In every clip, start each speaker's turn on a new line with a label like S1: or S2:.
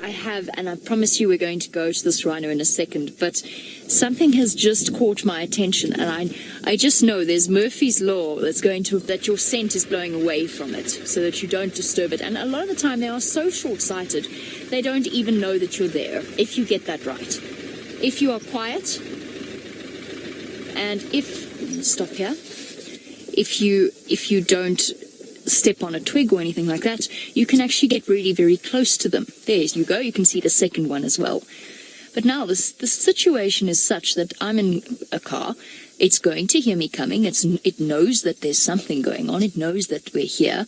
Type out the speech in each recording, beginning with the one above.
S1: I have, and I promise you we're going to go to this rhino in a second, but something has just caught my attention, and I just know there's Murphy's Law that your scent is blowing away from it so that you don't disturb it. And a lot of the time they are so short-sighted, they don't even know that you're there, if you get that right. If you are quiet, and stop here, if you don't step on a twig or anything like that, you can actually get really very close to them. There you go, you can see the second one as well. But now the situation is such that I'm in a car, it's going to hear me coming, it knows that there's something going on, it knows that we're here.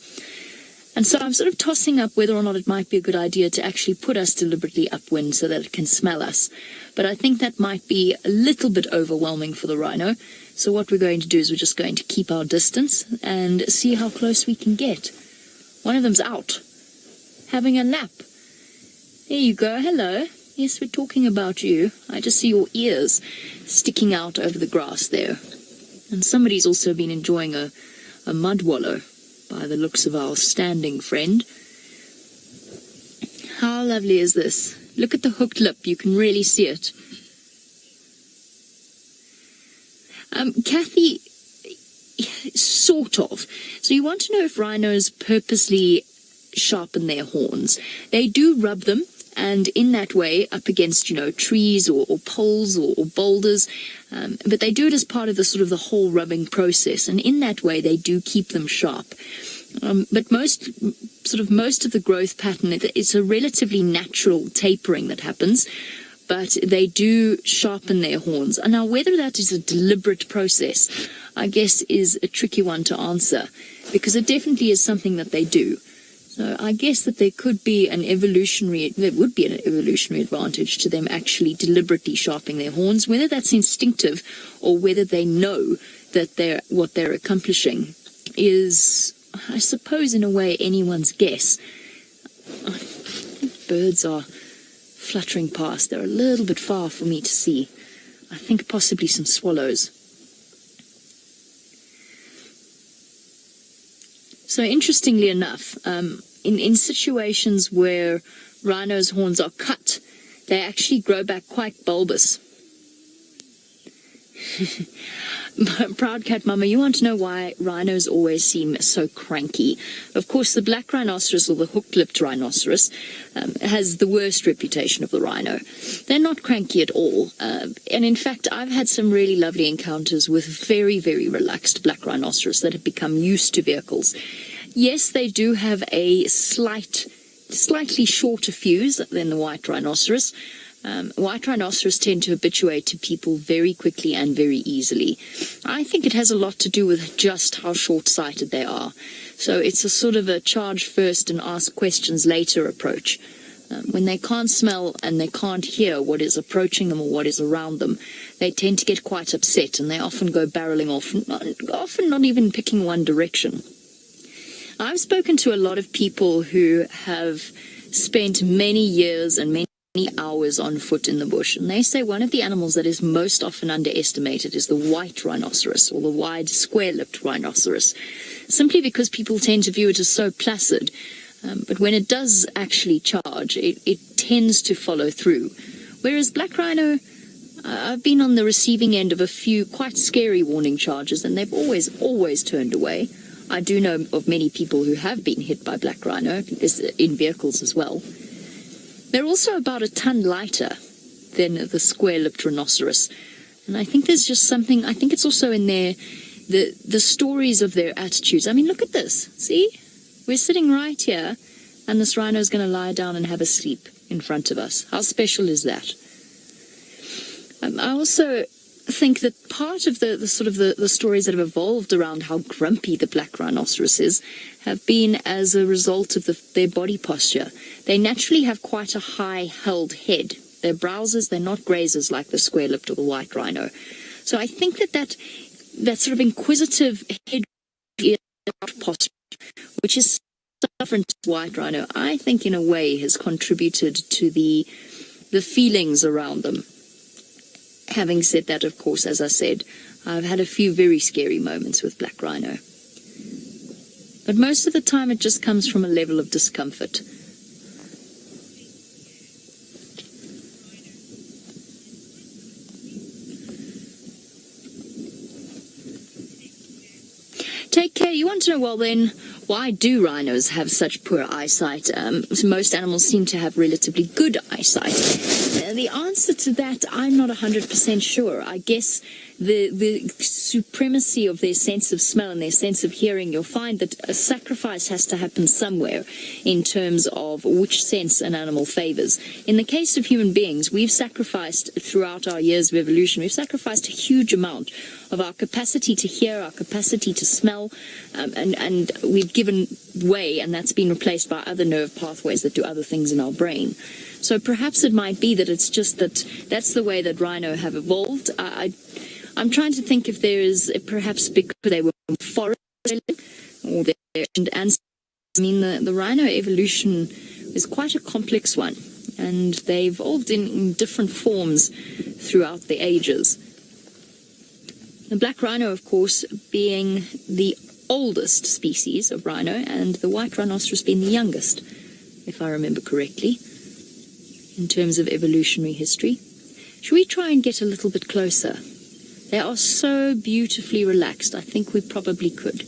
S1: And so I'm sort of tossing up whether or not it might be a good idea to actually put us deliberately upwind so that it can smell us. But I think that might be a little bit overwhelming for the rhino. So what we're going to do is we're just going to keep our distance and see how close we can get. One of them's out, having a nap. There you go, hello. Yes, we're talking about you. I just see your ears sticking out over the grass there. And somebody's also been enjoying a mud wallow by the looks of our standing friend. How lovely is this? Look at the hooked lip, you can really see it. Kathy, sort of. So you want to know if rhinos purposely sharpen their horns. They do rub them, and in that way, up against, trees or poles or boulders, but they do it as part of the whole rubbing process, and in that way they do keep them sharp. But most of the growth pattern, it's a relatively natural tapering that happens, but they do sharpen their horns. And now whether that is a deliberate process, I guess, is a tricky one to answer, because it definitely is something that they do. So I guess that there would be an evolutionary advantage to them actually deliberately sharpening their horns, whether that's instinctive or whether they know that what they're accomplishing is, I suppose, in a way, anyone's guess. I think birds are fluttering past. They're a little bit far for me to see. I think possibly some swallows. So interestingly enough, in situations where rhinos' horns are cut, they actually grow back quite bulbous. Proud Cat Mama, you want to know why rhinos always seem so cranky? Of course, the black rhinoceros, or the hook-lipped rhinoceros, has the worst reputation of the rhino. They're not cranky at all. And in fact, I've had some really lovely encounters with very, very relaxed black rhinoceros that have become used to vehicles. Yes, they do have a slightly shorter fuse than the white rhinoceros. White rhinoceros tend to habituate to people very quickly and very easily. I think it has a lot to do with just how short-sighted they are. So it's a sort of a charge first and ask questions later approach. When they can't smell and they can't hear what is approaching them or what is around them, they tend to get quite upset, and they often go barreling off, often not even picking one direction. I've spoken to a lot of people who have spent many years and many hours on foot in the bush, and they say one of the animals that is most often underestimated is the white rhinoceros, or the wide square-lipped rhinoceros, simply because people tend to view it as so placid. But when it does actually charge, it tends to follow through. Whereas black rhino, I've been on the receiving end of a few quite scary warning charges, and they've always turned away. I do know of many people who have been hit by black rhino in vehicles as well. They're also about a ton lighter than the square-lipped rhinoceros. And I think there's just something, I think it's also in the stories of their attitudes. I mean, look at this. See? We're sitting right here, and this rhino's going to lie down and have a sleep in front of us. How special is that? I also think that part of the stories that have evolved around how grumpy the black rhinoceros is have been as a result of their body posture. They naturally have quite a high-held head. They're browsers, they're not grazers like the square-lipped or the white rhino. So I think that sort of inquisitive head posture, which is different to white rhino, I think in a way has contributed to the feelings around them. Having said that, of course, as I said, I've had a few very scary moments with black rhino. But most of the time it just comes from a level of discomfort. Okay, you want to know, well then, why do rhinos have such poor eyesight? Most animals seem to have relatively good eyesight. The answer to that, I'm not 100% sure. I guess the supremacy of their sense of smell and their sense of hearing, you'll find that a sacrifice has to happen somewhere in terms of which sense an animal favors. In the case of human beings, we've sacrificed throughout our years of evolution, we've sacrificed a huge amount of our capacity to hear, our capacity to smell, and we've given way, and that's been replaced by other nerve pathways that do other things in our brain. So perhaps it might be that it's just that's the way that rhino have evolved. I'm trying to think if there is perhaps because they were forest or and I mean the rhino evolution is quite a complex one, and they evolved in different forms throughout the ages. The black rhino, of course, being the oldest species of rhino, and the white rhinoceros being the youngest, if I remember correctly, in terms of evolutionary history. Should we try and get a little bit closer? They are so beautifully relaxed. I think we probably could.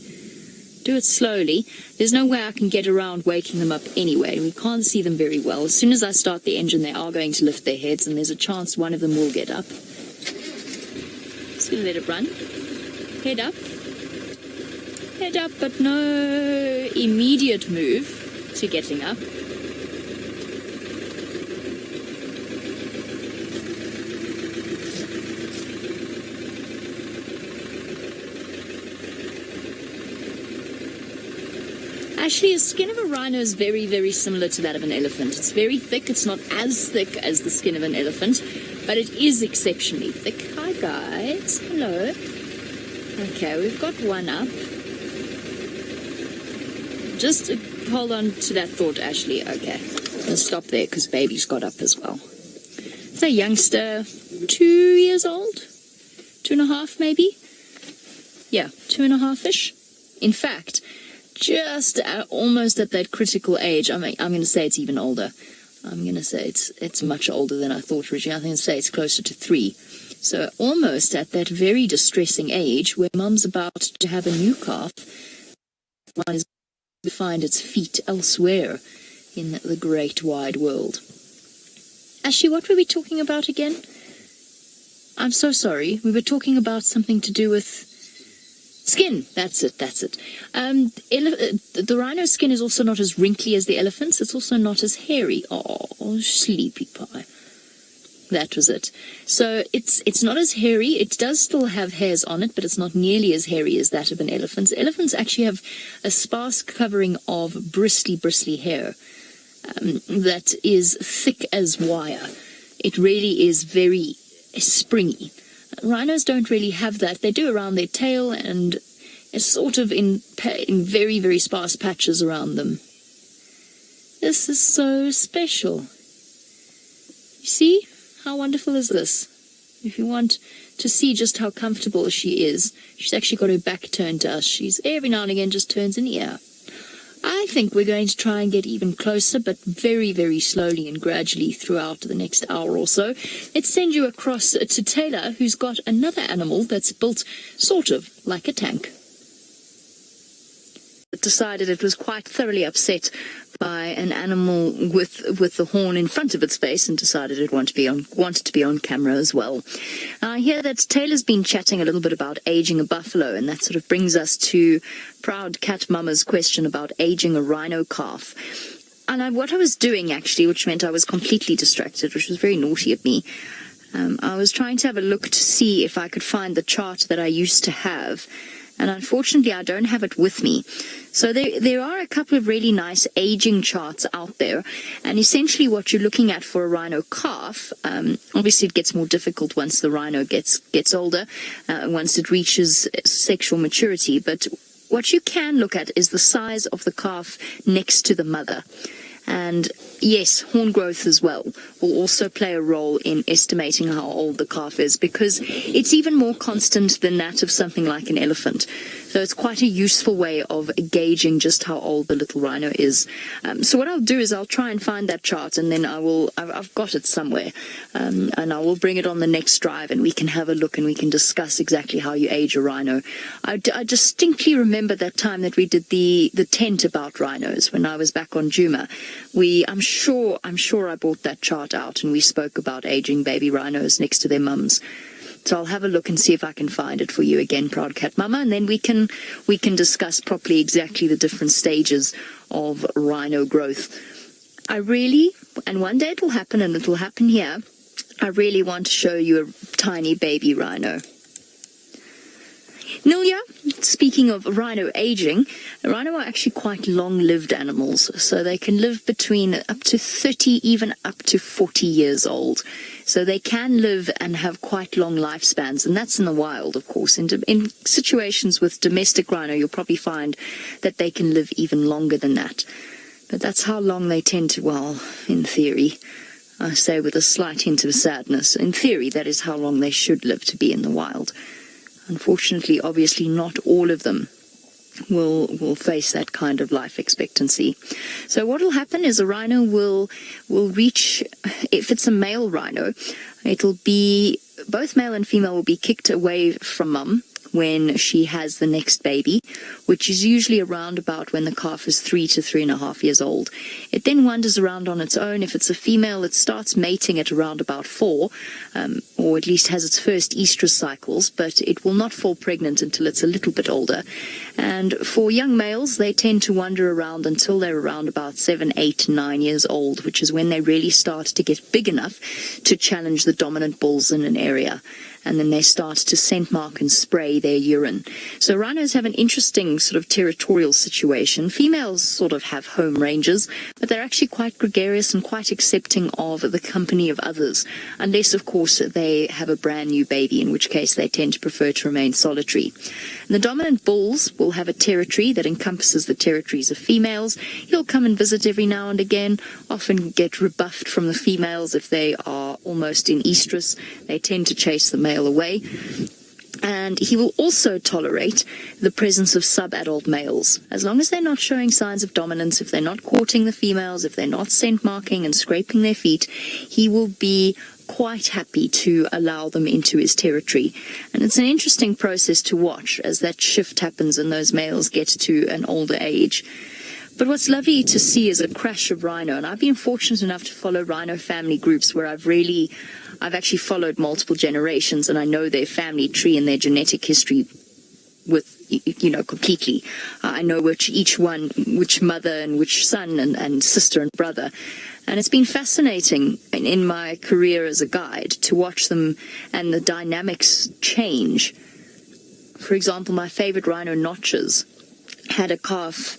S1: Do it slowly. There's no way I can get around waking them up anyway. We can't see them very well. As soon as I start the engine, they are going to lift their heads, and there's a chance one of them will get up. Just going to let it run. Head up. Head up, but no immediate move to getting up. Actually, the skin of a rhino is very, very similar to that of an elephant. It's very thick. It's not as thick as the skin of an elephant, but it is exceptionally thick. Hi, guys. Hello. Okay, we've got one up. Just hold on to that thought, Ashley. Okay, I'll stop there because baby's got up as well. It's a youngster, 2 years old, 2.5 maybe. Yeah, 2.5-ish. In fact, just almost at that critical age. I'm going to say it's even older. I'm going to say it's much older than I thought originally. I'm going to say it's closer to 3. So almost at that very distressing age where mum's about to have a new calf, one is to find its feet elsewhere in the great wide world. Ashley, what were we talking about again? I'm so sorry. We were talking about something to do with skin. That's it. The rhino skin is also not as wrinkly as the elephant's. It's also not as hairy. Oh, sleepy pie. That was it. So it's not as hairy. It does still have hairs on it, but it's not nearly as hairy as that of an elephant. Elephants actually have a sparse covering of bristly hair that is thick as wire. It really is very springy. Rhinos don't really have that. They do around their tail, and it's sort of in very, very sparse patches around them. This is so special. You see? How wonderful is this? If you want to see just how comfortable she is, she's actually got her back turned to us. She's every now and again just turns an ear. I think we're going to try and get even closer, but very, very slowly and gradually throughout the next hour or so. Let's send you across to Taylor, who's got another animal that's built sort of like a tank. It decided it was quite thoroughly upset by an animal with the horn in front of its face, and decided it wanted to be on camera as well. I hear that Taylor's been chatting a little bit about aging a buffalo, and that sort of brings us to proud cat mama's question about aging a rhino calf. And what I was doing, actually, which meant I was completely distracted, which was very naughty of me, I was trying to have a look to see if I could find the chart that I used to have. And unfortunately, I don't have it with me. So there are a couple of really nice aging charts out there. And essentially what you're looking at for a rhino calf, obviously it gets more difficult once the rhino gets older, once it reaches sexual maturity. But what you can look at is the size of the calf next to the mother. And yes, horn growth as well will also play a role in estimating how old the calf is, because it's even more constant than that of something like an elephant. So it's quite a useful way of gauging just how old the little rhino is. So what I'll do is I'll try and find that chart, and then I've got it somewhere, and I will bring it on the next drive, and we can have a look and we can discuss exactly how you age a rhino. I distinctly remember that time that we did the tent about rhinos when I was back on Djuma. I'm sure I brought that chart out, and we spoke about aging baby rhinos next to their mums. So I'll have a look and see if I can find it for you again, Proud Cat Mama, and then we can discuss properly exactly the different stages of rhino growth. And one day it will happen, and it will happen here, I really want to show you a tiny baby rhino. Nilya, speaking of rhino aging, rhino are actually quite long-lived animals, so they can live between up to 30, even up to 40 years old. So they can live and have quite long lifespans, and that's in the wild, of course. In situations with domestic rhino, you'll probably find that they can live even longer than that. But that's how long they tend to, well, in theory, I say with a slight hint of sadness, in theory, that is how long they should live to be in the wild. Unfortunately, obviously, not all of them will face that kind of life expectancy. So what will happen is a rhino will reach, if it's a male rhino, it'll be, both male and female will be kicked away from mum when she has the next baby, which is usually around about when the calf is 3 to 3.5 years old. It then wanders around on its own. If it's a female, it starts mating at around about 4, or at least has its first estrus cycles, but it will not fall pregnant until it's a little bit older. And for young males, they tend to wander around until they're around about 7, 8, 9 years old, which is when they really start to get big enough to challenge the dominant bulls in an area. And then they start to scent mark and spray their urine. So rhinos have an interesting sort of territorial situation. Females sort of have home ranges, but they're actually quite gregarious and quite accepting of the company of others, unless, of course, they have a brand new baby, in which case they tend to prefer to remain solitary. And the dominant bulls will have a territory that encompasses the territories of females. He'll come and visit every now and again, often get rebuffed from the females if they are almost in estrus. They tend to chase the male away. And he will also tolerate the presence of sub-adult males. As long as they're not showing signs of dominance, if they're not courting the females, if they're not scent marking and scraping their feet, he will be quite happy to allow them into his territory. And it's an interesting process to watch as that shift happens and those males get to an older age. But what's lovely to see is a crash of rhino, and I've been fortunate enough to follow rhino family groups where I've actually followed multiple generations, and I know their family tree and their genetic history completely. I know which mother and which son and sister and brother. And it's been fascinating in my career as a guide to watch them and the dynamics change. For example, my favorite rhino, Notches, had a calf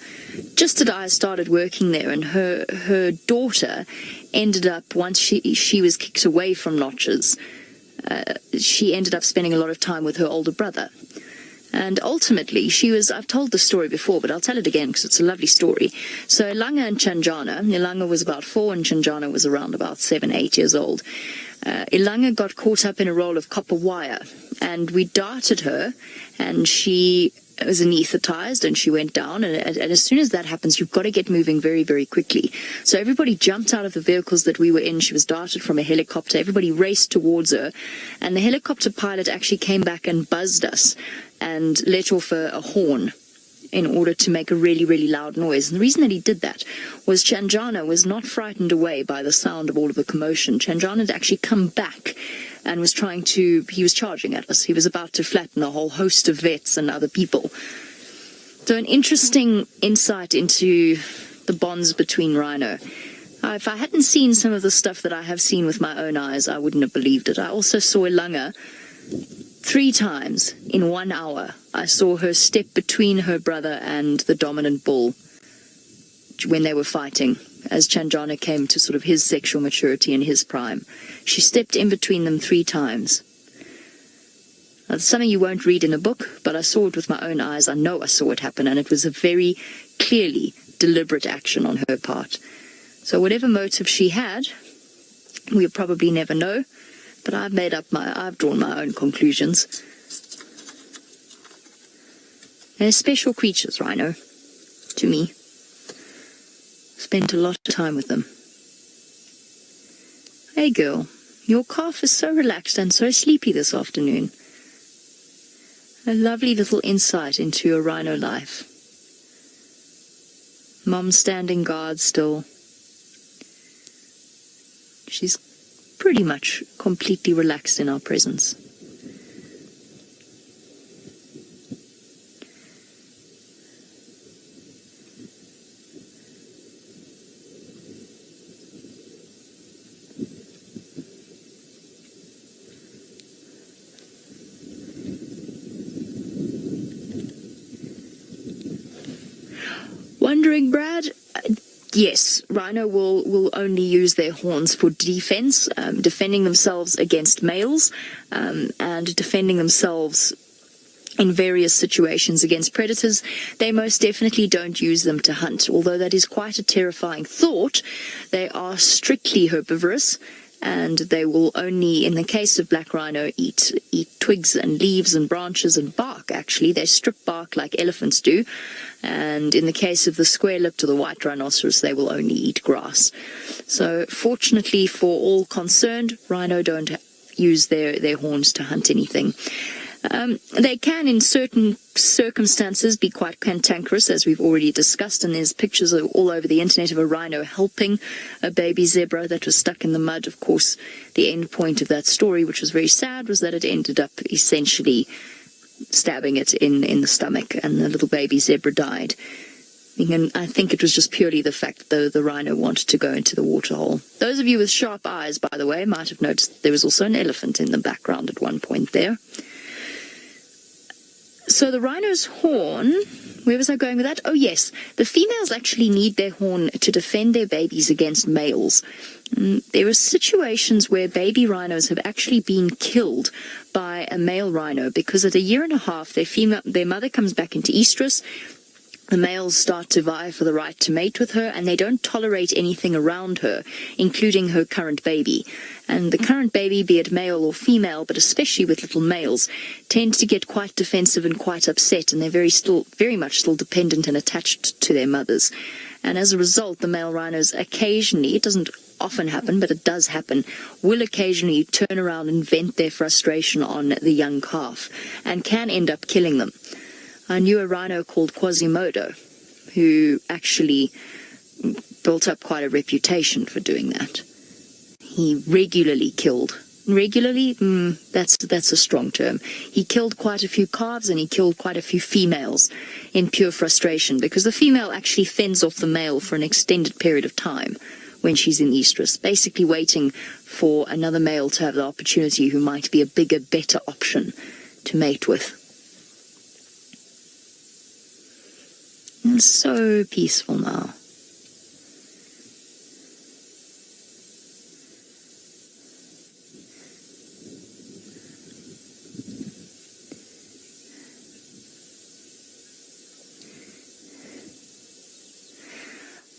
S1: just as I started working there, and her daughter ended up, once she was kicked away from Notches, she ended up spending a lot of time with her older brother. And ultimately, I've told the story before, but I'll tell it again because it's a lovely story. So Ilanga and Chanjana, Ilanga was about 4 and Chanjana was around about 7, 8 years old. Ilanga got caught up in a roll of copper wire, and we darted her, and she was anaesthetized and she went down, and as soon as that happens, you've got to get moving very, very quickly. So everybody jumped out of the vehicles that we were in. She was darted from a helicopter. Everybody raced towards her, and the helicopter pilot actually came back and buzzed us and let off a horn in order to make a really, really loud noise. And the reason that he did that was Chanjana was not frightened away by the sound of all of the commotion. Chanjana had actually come back and he was charging at us. He was about to flatten a whole host of vets and other people. So an interesting insight into the bonds between rhino. If I hadn't seen some of the stuff that I have seen with my own eyes, I wouldn't have believed it. I also saw Ilanga 3 times in 1 hour. I saw her step between her brother and the dominant bull when they were fighting, as Chanjana came to sort of his sexual maturity and his prime. She stepped in between them 3 times. Now, it's something you won't read in a book, but I saw it with my own eyes. I know I saw it happen, and it was a very clearly deliberate action on her part. So whatever motive she had, we'll probably never know, but I've drawn my own conclusions. They're special creatures, Rhino, to me. Spent a lot of time with them. Hey girl, your calf is so relaxed and so sleepy this afternoon. A lovely little insight into your rhino life. Mom's standing guard still. She's pretty much completely relaxed in our presence. Wondering, Brad? Yes, rhino will only use their horns for defense, defending themselves against males, and defending themselves in various situations against predators. They most definitely don't use them to hunt, although that is quite a terrifying thought. They are strictly herbivorous, and they will only, in the case of black rhino, eat twigs and leaves and branches and bark, actually. They strip bark like elephants do. And in the case of the square-lipped or the white rhinoceros, they will only eat grass. So fortunately for all concerned, rhino don't use their horns to hunt anything. They can, in certain circumstances, be quite cantankerous, as we've already discussed, and there's pictures all over the internet of a rhino helping a baby zebra that was stuck in the mud. Of course, the end point of that story, which was very sad, was that it ended up essentially stabbing it in the stomach, and the little baby zebra died. And I think it was just purely the fact that the rhino wanted to go into the waterhole. Those of you with sharp eyes, by the way, might have noticed there was also an elephant in the background at one point there. So the rhino's horn, where was I going with that? Oh yes, the females actually need their horn to defend their babies against males. There are situations where baby rhinos have actually been killed by a male rhino because at 1.5 years, their mother comes back into estrus. The males start to vie for the right to mate with her, and they don't tolerate anything around her, including her current baby. And the current baby, be it male or female, but especially with little males, tend to get quite defensive and quite upset, and they're very much still dependent and attached to their mothers. And as a result, the male rhinos occasionally, it doesn't often happen, but it does happen, will occasionally turn around and vent their frustration on the young calf, and can end up killing them. I knew a rhino called Quasimodo, who actually built up quite a reputation for doing that. He regularly killed. Regularly? That's a strong term. He killed quite a few calves, and he killed quite a few females in pure frustration, because the female actually fends off the male for an extended period of time when she's in estrus, basically waiting for another male to have the opportunity who might be a bigger, better option to mate with. It's so peaceful now.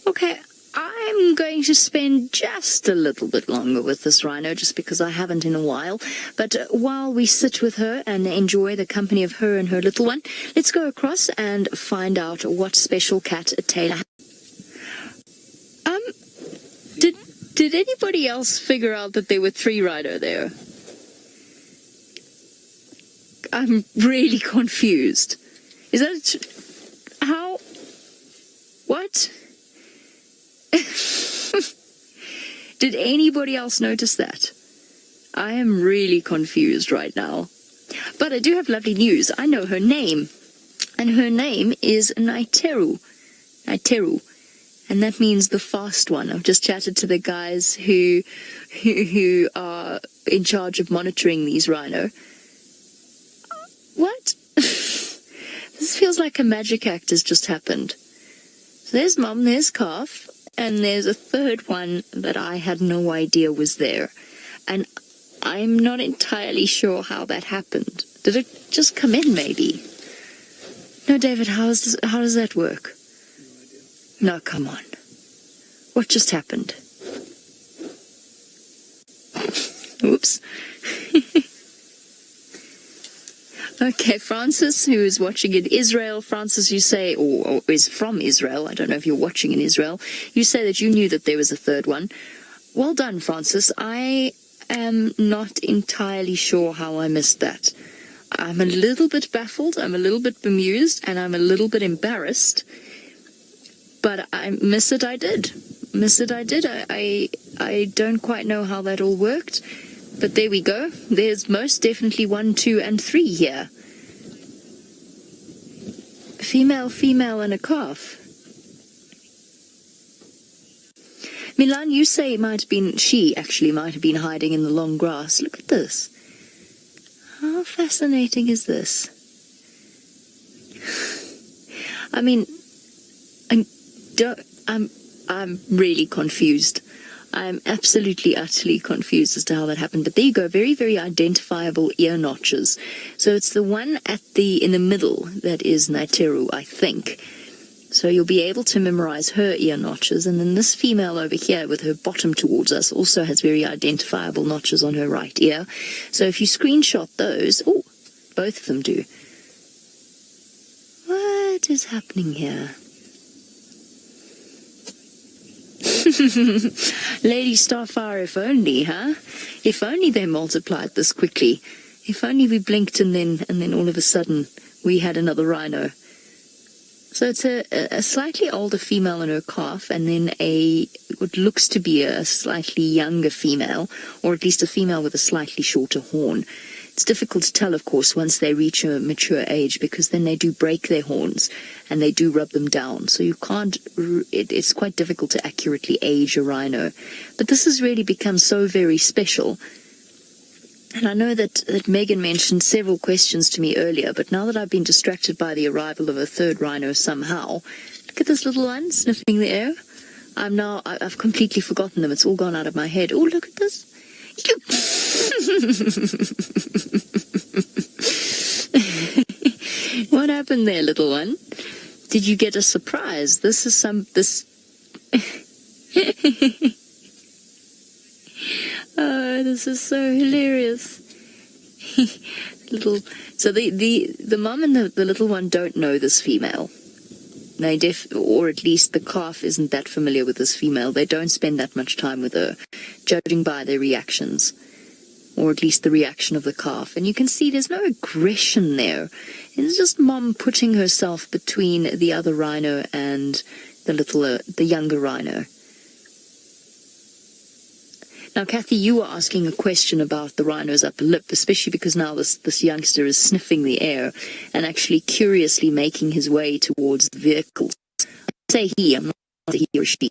S1: Okay, I'm going to spend just a little bit longer with this rhino, just because I haven't in a while. But while we sit with her and enjoy the company of her and her little one, let's go across and find out what special cat Taylor has. Did anybody else figure out that there were 3 rhino there? I'm really confused. Is that how? What? Did anybody else notice that? I am really confused right now. But I do have lovely news. I know her name. And her name is Naiteru. And that means the fast one. I've just chatted to the guys who are in charge of monitoring these rhino. What? This feels like a magic act has just happened. So there's mum, there's calf, and there's a third one that I had no idea was there. And I'm not entirely sure how that happened. Did it just come in, maybe? No, David, how does that work? No, come on. What just happened? Oops. Okay, Francis, who is watching in Israel. Francis, you say, or is from Israel. I don't know if you're watching in Israel. You say that you knew that there was a third one. Well done, Francis. I am not entirely sure how I missed that. I'm a little bit baffled, I'm a little bit bemused, and I'm a little bit embarrassed. But I miss it, I did. Miss it, I did. I don't quite know how that all worked. But there we go. There's most definitely 1, 2, and 3 here. Female, and a calf. Milan, you say it might have been, she actually might have been hiding in the long grass. Look at this. How fascinating is this? I mean, I'm really confused. I'm absolutely, utterly confused as to how that happened. But there you go, very, very identifiable ear notches. So it's the one in the middle that is Naiteru, I think. So you'll be able to memorize her ear notches. And then this female over here with her bottom towards us also has very identifiable notches on her right ear. So if you screenshot those, oh, both of them do. What is happening here? Lady Starfire, if only, huh? If only they multiplied this quickly. If only we blinked and then all of a sudden we had another rhino. So it's a slightly older female and her calf, and then what looks to be a slightly younger female, or at least a female with a slightly shorter horn. It's difficult to tell, of course, once they reach a mature age, because then they do break their horns and they do rub them down. So you can't, it's quite difficult to accurately age a rhino. But this has really become so very special. And I know that Megan mentioned several questions to me earlier, but now that I've been distracted by the arrival of a third rhino somehow, look at this little one sniffing the air. I've completely forgotten them. It's all gone out of my head. Oh, look at this. What happened there, little one? Did you get a surprise? Oh, this is so hilarious. So the mom and the little one don't know this female. Or at least the calf isn't that familiar with this female. They don't spend that much time with her, judging by their reactions, or at least the reaction of the calf. And you can see there's no aggression there. It's just mom putting herself between the other rhino and the younger rhino. Now, Kathy, you were asking a question about the rhino's upper lip, especially because now this youngster is sniffing the air and actually curiously making his way towards the vehicle. I say he, I'm not a he or she.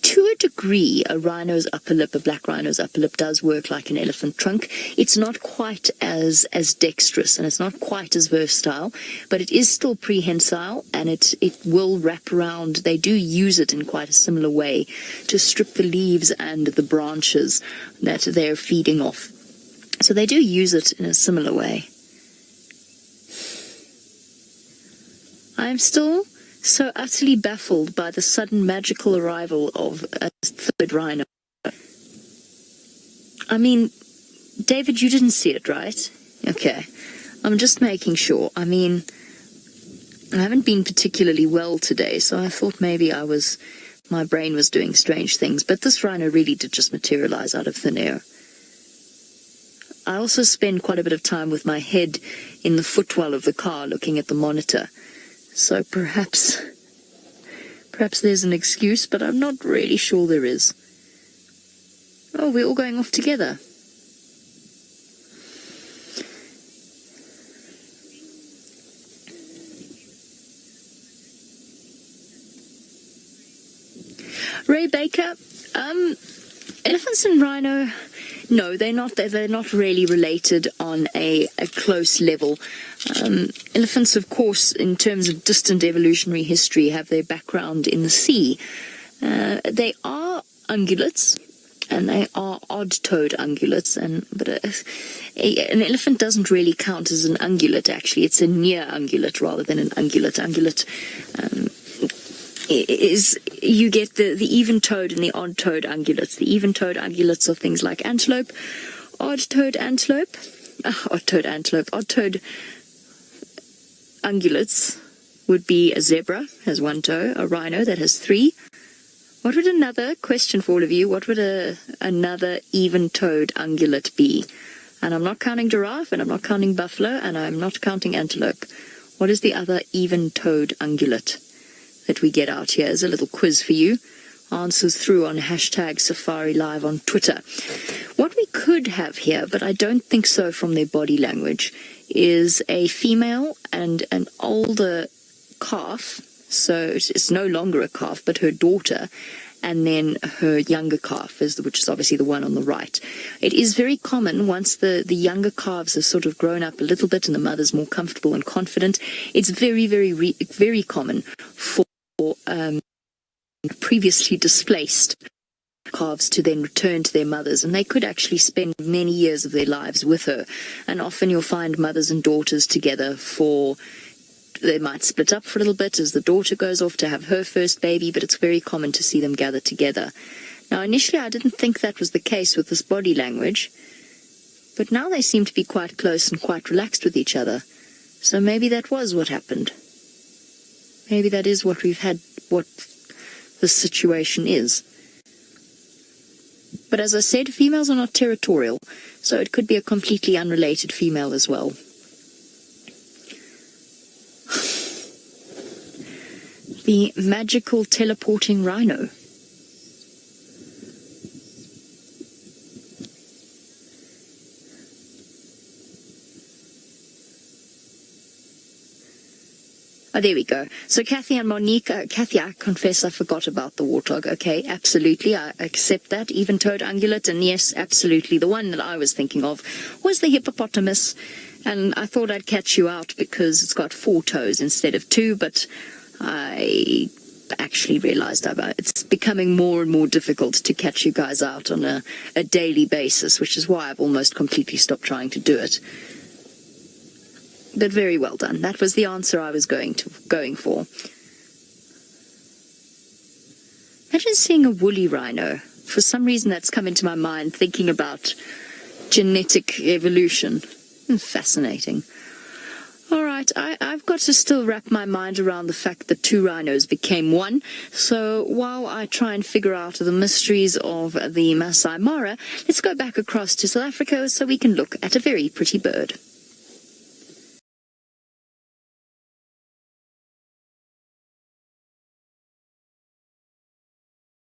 S1: To a degree, a black rhino's upper lip does work like an elephant trunk. It's not quite as dexterous and it's not quite as versatile, but it is still prehensile and it will wrap around. They do use it in quite a similar way to strip the leaves and the branches that they're feeding off. So they do use it in a similar way. I'm still so utterly baffled by the sudden magical arrival of a third rhino. I mean, David, you didn't see it, right? Okay. I'm just making sure. I mean, I haven't been particularly well today, so I thought maybe my brain was doing strange things, but this rhino really did just materialize out of thin air. I also spend quite a bit of time with my head in the footwell of the car looking at the monitor. So perhaps there's an excuse, but I'm not really sure there is. Oh, we're all going off together. Ray Baker, elephants and rhino, no, they're not really related on a close level. Elephants, of course, in terms of distant evolutionary history, have their background in the sea. They are ungulates, and they are odd-toed ungulates, but an elephant doesn't really count as an ungulate, actually. It's a near ungulate rather than an ungulate. Ungulate you get the even-toed and the odd-toed ungulates. The even-toed ungulates are things like antelope, odd-toed antelope, odd-toed ungulates would be a zebra, has 1 toe, a rhino that has 3. What would another, question for all of you, what would another even-toed ungulate be? And I'm not counting giraffe, and I'm not counting buffalo, and I'm not counting antelope. What is the other even-toed ungulate that we get out here? As a little quiz for you. Answers through on hashtag Safari Live on Twitter. What we could have here, but I don't think so from their body language, is a female and an older calf. So it's no longer a calf, but her daughter, and then her younger calf, which is obviously the one on the right. It is very common once the younger calves have sort of grown up a little bit and the mother's more comfortable and confident. It's very, very common for previously displaced calves to then return to their mothers, and they could actually spend many years of their lives with her. And often you'll find mothers and daughters together they might split up for a little bit as the daughter goes off to have her first baby, but it's very common to see them gather together. Now, initially, I didn't think that was the case with this body language, but now they seem to be quite close and quite relaxed with each other. So maybe that was what happened. Maybe that is what the situation is. But as I said, females are not territorial, so it could be a completely unrelated female as well. The magical teleporting rhino. Oh, there we go. So Kathy and Monique, Kathy, I confess I forgot about the warthog. Okay, absolutely, I accept that. Even-toed ungulate, and yes, absolutely. The one that I was thinking of was the hippopotamus, and I thought I'd catch you out because it's got 4 toes instead of 2, but I actually realized it's becoming more and more difficult to catch you guys out on a daily basis, which is why I've almost completely stopped trying to do it. But very well done. That was the answer I was going for. Imagine seeing a woolly rhino. For some reason that's come into my mind thinking about genetic evolution. Fascinating. All right, I've got to still wrap my mind around the fact that 2 rhinos became 1. So while I try and figure out the mysteries of the Maasai Mara, let's go back across to South Africa so we can look at a very pretty bird.